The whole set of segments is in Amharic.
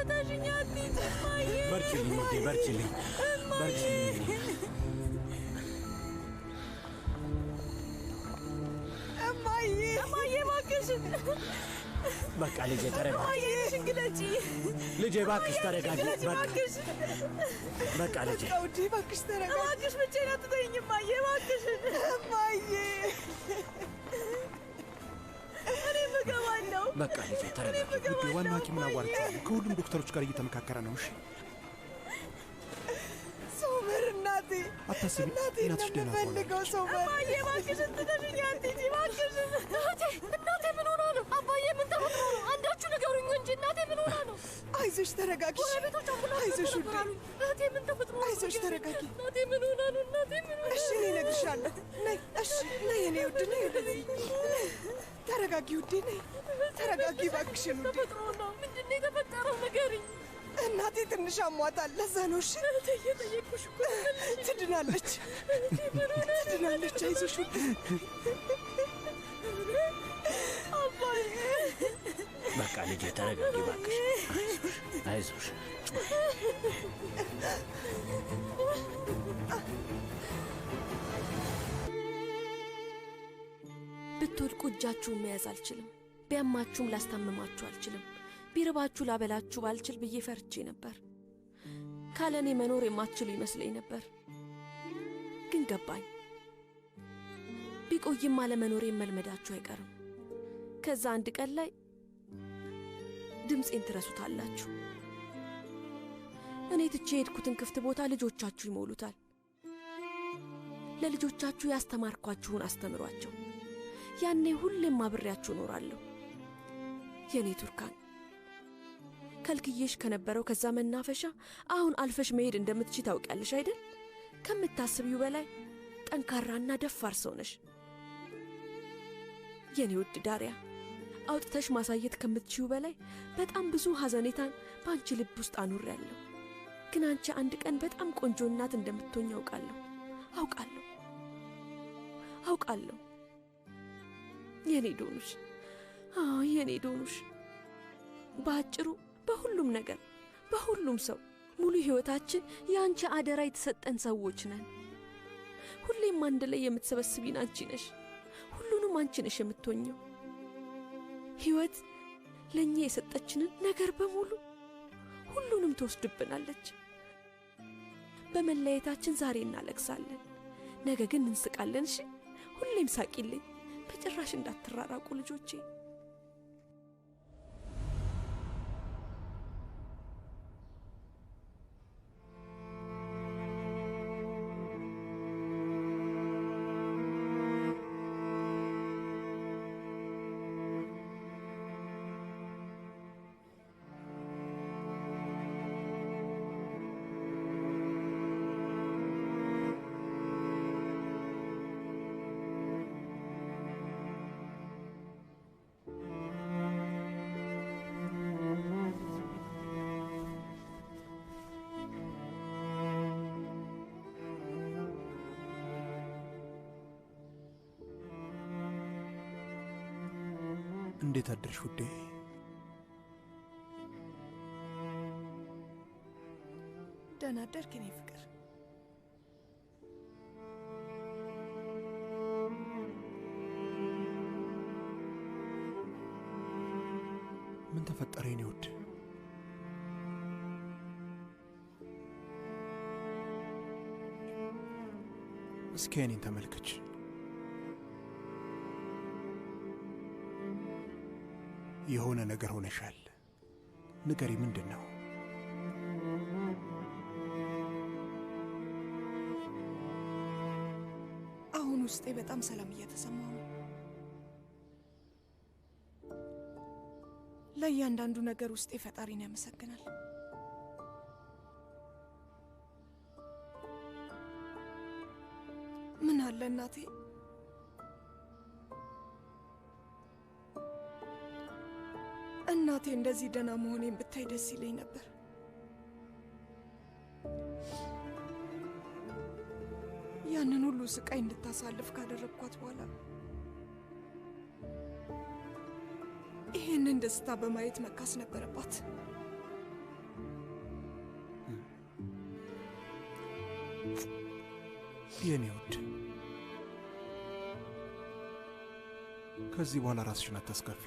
ትተሽኝ አትሂጂ እማዬ። በርቺልኝ ውዴ፣ በርቺልኝ፣ በርቺልኝ። እማዬ እባክሽን። በቃ ልጄ ተረጋጊ። እማዬ ሽንግለጪ ልጄ እባክሽ ተረጋጊ። በቃ ልጄ ውዴ እባክሽ ተረጋጊ። እባክሽ ብቻዬን አትተይኝ እማዬ እባክሽን። እማዬ እኔም እገባለሁ። በቃ ልጄ ተረጋጊ። ውዴ ዋና ሐኪሙን አዋርቼዋለሁ። ከሁሉም ዶክተሮች ጋር እየተመካከረ ነው። እሺ ሶመር እናቴ አታስቢ፣ እናትሽ ደህና ፈልገው ሶመር። እማዬ እባክሽን ትተሽኝ አትሂጂ እባክሽን። እናቴ ምን ሆና ነው? አባዬ ምን ተፈጥሮ ነው? አንዳችሁ ንገሩኝ እንጂ እናቴ ምን ሆና ነው? አይዞሽ ተረጋጊ። አይዞሽ ውዴ። እናቴ ምን ተፈጥሮ ነው? አይዞሽ ተረጋጊ። እናቴ ምን ሆና ነው? እናቴ ምን ሆና ነው? እሺ እኔ እነግርሻለሁ። ነይ እሺ ነይ የኔ ውድ ነይ ወደዚህ። ተረጋጊ ውዴ ነይ ተረጋጊ እባክሽን ውዴ። ተፈጥሮ ነው። ምንድን ነው የተፈጠረው? ንገሪኝ። እናቴ ትንሽ አሟታል፣ ለዛ ነው። እሺ እየጠየቅኩሽ እኮ ትድናለች፣ ትድናለች። አይዞሽ ውዴ። አባዬ በቃ ልጄ ተረጋጊ እባክሽ። አይዞሽ። ብትወድቁ እጃችሁን መያዝ አልችልም። ቢያማችሁም ላስታምማችሁ አልችልም። ቢርባችሁ ላበላችሁ ባልችል ብዬ ፈርቼ ነበር። ካለኔ መኖር የማትችሉ ይመስለኝ ነበር። ግን ገባኝ። ቢቆይም አለመኖሬን መልመዳችሁ አይቀርም። ከዛ አንድ ቀን ላይ ድምፄን ትረሱታላችሁ። እኔ ትቼ የሄድኩትን ክፍት ቦታ ልጆቻችሁ ይሞሉታል። ለልጆቻችሁ ያስተማርኳችሁን አስተምሯቸው። ያኔ ሁሌም አብሬያችሁ እኖራለሁ። የኔ ቱርካን፣ ከልክዬሽ ከነበረው ከዛ መናፈሻ አሁን አልፈሽ መሄድ እንደምትችይ ታውቂያለሽ አይደል? ከምታስቢው በላይ ጠንካራና ደፋር ሰው ነሽ። የኔ ውድ ዳሪያ፣ አውጥተሽ ማሳየት ከምትችይው በላይ በጣም ብዙ ሐዘኔታን በአንቺ ልብ ውስጥ አኑሬያለሁ። ግን አንቺ አንድ ቀን በጣም ቆንጆ እናት እንደምትሆኝ አውቃለሁ። የኔ ዶኑሽ፣ የኔ ዶኑሽ። በአጭሩ በሁሉም ነገር በሁሉም ሰው ሙሉ ሕይወታችን የአንቺ አደራ የተሰጠን ሰዎች ነን። ሁሌም አንድ ላይ የምትሰበስቢን አንቺ ነሽ። ሁሉንም አንቺ ነሽ የምትሆኘው። ሕይወት ለእኛ የሰጠችንን ነገር በሙሉ ሁሉንም ትወስድብናለች። በመለየታችን ዛሬ እናለቅሳለን፣ ነገ ግን እንስቃለን። እሺ ሁሌም ሳቂልኝ። በጭራሽ እንዳትራራቁ ልጆቼ። እንዴት አደርሽ ውዴ? ደህና አደርክ የኔ ፍቅር? ምን ተፈጠረ የኔ ውድ? እስኪ እኔን ተመልከች። የሆነ ነገር ሆነሻል። ንገሪ፣ ምንድን ነው? አሁን ውስጤ በጣም ሰላም እየተሰማው ነው። ለእያንዳንዱ ነገር ውስጤ ፈጣሪን ያመሰግናል። ምን አለ እናቴ እናቴ እንደዚህ ደህና መሆኔን ብታይ ደስ ይለኝ ነበር። ያንን ሁሉ ስቃይ እንድታሳልፍ ካደረግኳት በኋላ ይሄንን ደስታ በማየት መካስ ነበረባት። የኔ ውድ ከዚህ በኋላ ራስሽን አታስከፊ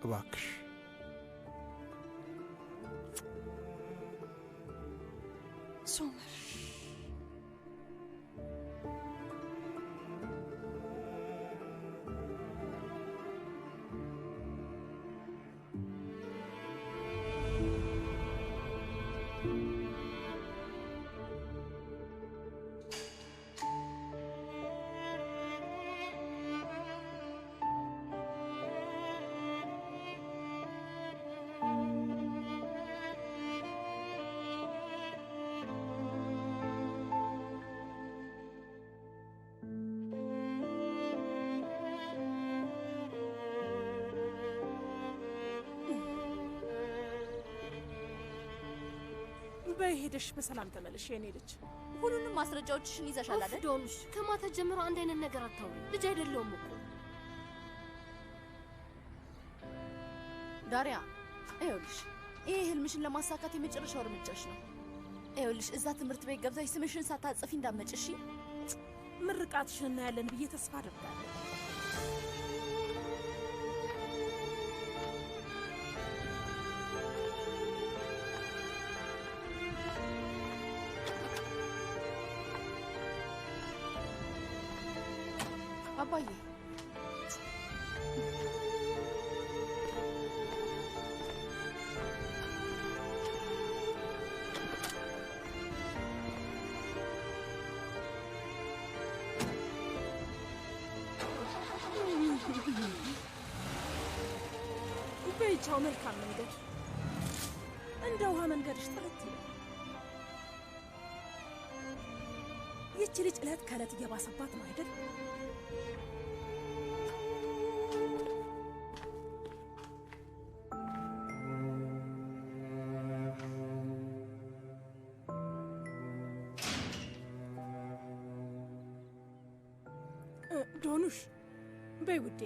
እባክሽ። ሶመር በሄደሽ በሰላም ተመለሽ የኔ ልጅ። ሁሉንም ማስረጃዎችሽን ይዘሻል አይደል? ዶኑሽ ከማታ ጀምሮ አንድ አይነት ነገር አታውሪ። ልጅ አይደለሁም እኮ ዳሪያ። ይኸውልሽ ይሄ ህልምሽን ለማሳካት የመጨረሻው እርምጃሽ ነው። ይኸውልሽ እዛ ትምህርት ቤት ገብተሽ ስምሽን ሳታጽፊ እንዳትመጪ እሺ? ምርቃትሽን እናያለን ብዬ ተስፋ አደርጋለሁ። አባዬ በይቻው መልካም መንገድ እንደ ውሃ መንገድሽ ጥርት ይላል። ይቺ ልጅ ዕለት ከዕለት እየባሰባት ነው አይደል? ዶኑሽ በይ ውዴ፣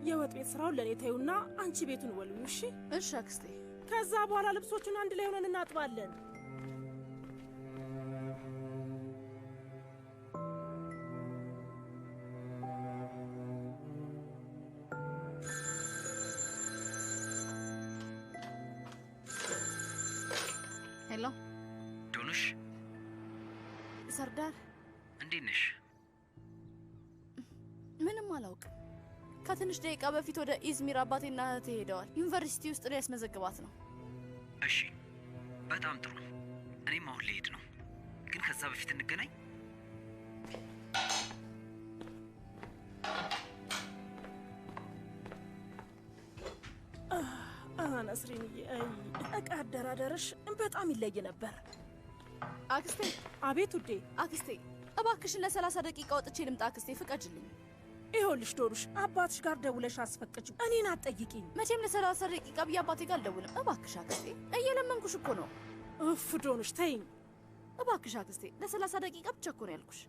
የወጥ ቤት ስራውን ለኔ ተይውና አንቺ ቤቱን ወልዩ እሺ? እሺ አክስቴ። ከዛ በኋላ ልብሶቹን አንድ ላይ ሆነን እናጥባለን። ሄሎ ዶኑሽ፣ ሰርዳር እንዴት ነሽ? ምንም አላውቅም። ከትንሽ ደቂቃ በፊት ወደ ኢዝሚር አባቴና እህቴ ሄደዋል። ዩኒቨርሲቲ ውስጥ ላይ ያስመዘግባት ነው። እሺ በጣም ጥሩ። እኔም አሁን ልሄድ ነው፣ ግን ከዛ በፊት እንገናኝ። ነስሪንዬ፣ እቃ አደራደርሽ በጣም ይለይ ነበር። አክስቴ። አቤት ውዴ። አክስቴ እባክሽን ለ30 ደቂቃ ወጥቼ ልምጣ አክስቴ፣ ፍቀጅልኝ። ይኸውልሽ ዶኑሽ፣ አባትሽ ጋር ደውለሽ አስፈቅጂው፣ እኔን አትጠይቂኝ። መቼም ለ30 ደቂቃ ብዬ አባቴ ጋር አልደውልም። እባክሽ አክስቴ፣ እየለመንኩሽ እኮ ነው። እፍ ዶኑሽ ተይኝ እባክሽ አክስቴ፣ ለ30 ደቂቃ ብቻ እኮ ነው ያልኩሽ።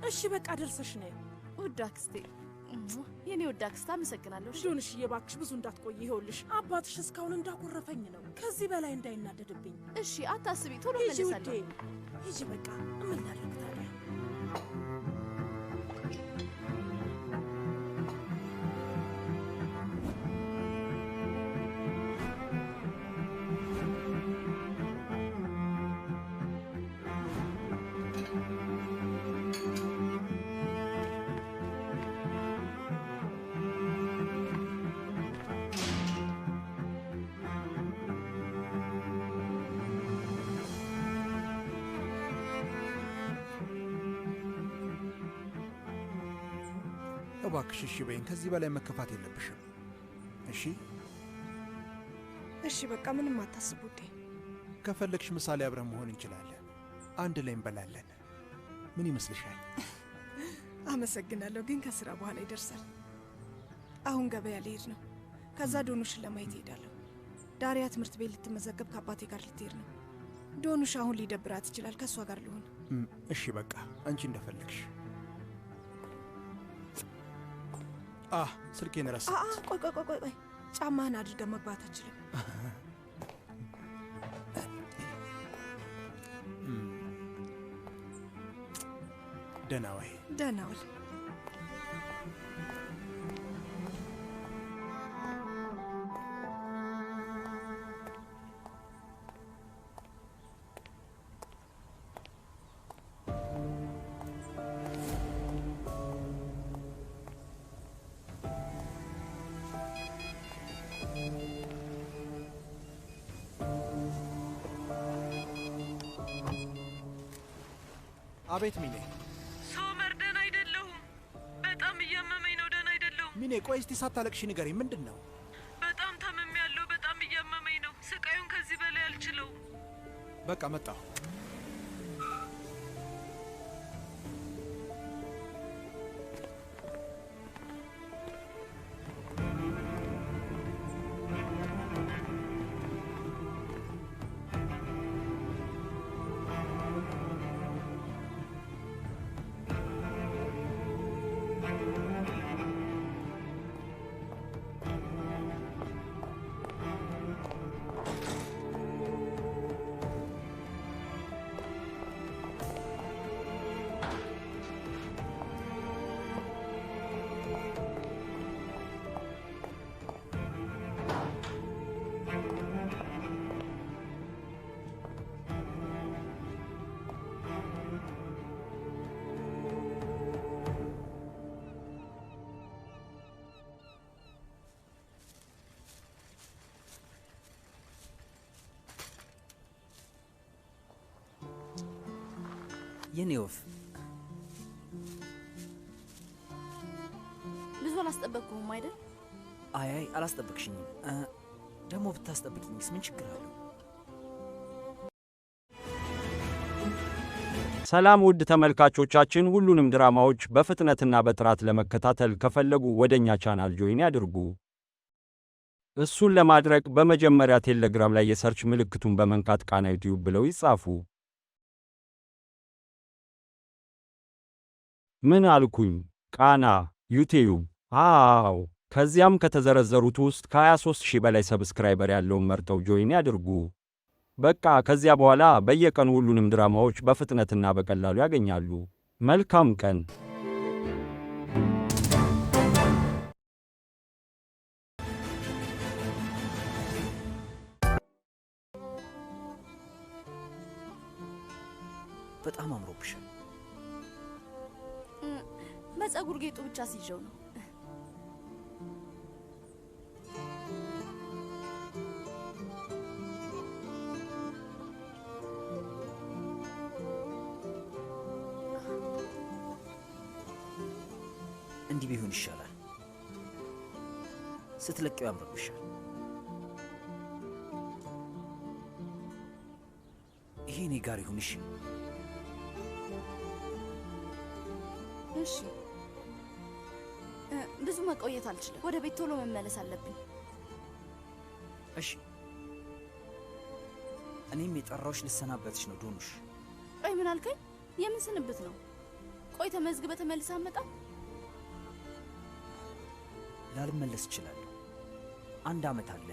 እሺ በቃ ደርሰሽ ነይ ውድ አክስቴ። የኔ ውድ አክስት አመሰግናለሁ። ዶኑሽዬ እባክሽ ብዙ እንዳትቆይ። ይኸውልሽ አባትሽ እስካሁን እንዳኮረፈኝ ነው። ከዚህ በላይ እንዳይናደድብኝ እሺ? አታስቢ፣ ቶሎ ሂጂ ውዴ መለሳለሁ። ሂጂ በቃ። ምን ላድርግ ታዲያ? እባክሽ እሺ በይኝ። ከዚህ በላይ መከፋት የለብሽም እሺ? እሺ በቃ ምንም አታስብ ውዴ። ከፈለግሽ ምሳሌ አብረን መሆን እንችላለን። አንድ ላይ እንበላለን። ምን ይመስልሻል? አመሰግናለሁ፣ ግን ከስራ በኋላ ይደርሳል። አሁን ገበያ ልሄድ ነው። ከዛ ዶኑሽን ለማየት እሄዳለሁ። ዳሪያ ትምህርት ቤት ልትመዘገብ ከአባቴ ጋር ልትሄድ ነው። ዶኑሽ አሁን ሊደብራት ይችላል። ከእሷ ጋር ልሆን። እሺ በቃ አንቺ እንደፈለግሽ። ስልኬን ረሳሁት። ቆይ ጫማህን አድርገህ መግባት አችልም። ደህና ወይ? ደህና ዋል። አቤት ሚኔ። ሶመር ደህና አይደለሁም። በጣም እያመመኝ ነው። ደህና አይደለሁም። ሚኔ ቆይ እስቲ ሳታለቅሽ ንገሪኝ፣ ምንድን ነው? በጣም ታምሜያለሁ። በጣም እያመመኝ ነው። ስቃዩን ከዚህ በላይ አልችለውም። በቃ መጣሁ። የኔ ወፍ ብዙ አላስጠበቅኩም አይደል? አይ አላስጠበቅሽኝም። ደግሞ ብታስጠብቅኝስ ምን ችግር አለው? ሰላም ውድ ተመልካቾቻችን፣ ሁሉንም ድራማዎች በፍጥነትና በጥራት ለመከታተል ከፈለጉ ወደኛ ቻናል ጆይን ያድርጉ። እሱን ለማድረግ በመጀመሪያ ቴሌግራም ላይ የሰርች ምልክቱን በመንካት ቃና ዩቲዩብ ብለው ይጻፉ። ምን አልኩኝ? ቃና ዩቲዩብ። አዎ። ከዚያም ከተዘረዘሩት ውስጥ ከ23,000 በላይ ሰብስክራይበር ያለውን መርጠው ጆይን ያድርጉ። በቃ ከዚያ በኋላ በየቀኑ ሁሉንም ድራማዎች በፍጥነትና በቀላሉ ያገኛሉ። መልካም ቀን። በጣም አምሮብሻል። በፀጉር ጌጡ ብቻ ሲይዘው ነው። እንዲህ ቢሆን ይሻላል። ስትለቀው ያምርብሻል። ይሄ እኔ ጋር ይሁን። እሺ እሺ። ብዙ መቆየት አልችልም። ወደ ቤት ቶሎ መመለስ አለብኝ። እሺ። እኔም የጠራሁሽ ልሰናበትሽ ነው ዶኑሽ። ቆይ ምን አልከኝ? የምን ስንብት ነው? ቆይ ተመዝግበህ ተመልሰህ አትመጣም? ላልመለስ እችላለሁ። 1 ዓመት አለ።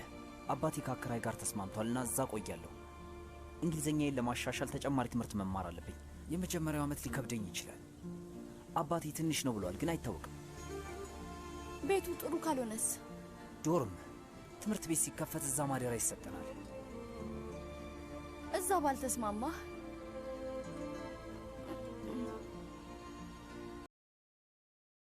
አባቴ ከአከራይ ጋር ተስማምቷልና እዛ ቆያለሁ። እንግሊዘኛዬን ለማሻሻል ተጨማሪ ትምህርት መማር አለብኝ። የመጀመሪያው ዓመት ሊከብደኝ ይችላል። አባቴ ትንሽ ነው ብሏል፣ ግን አይታወቅም። ቤቱ ጥሩ ካልሆነስ? ዶርም ትምህርት ቤት ሲከፈት እዛ ማደሪያ ይሰጠናል። እዛ ባልተስማማህ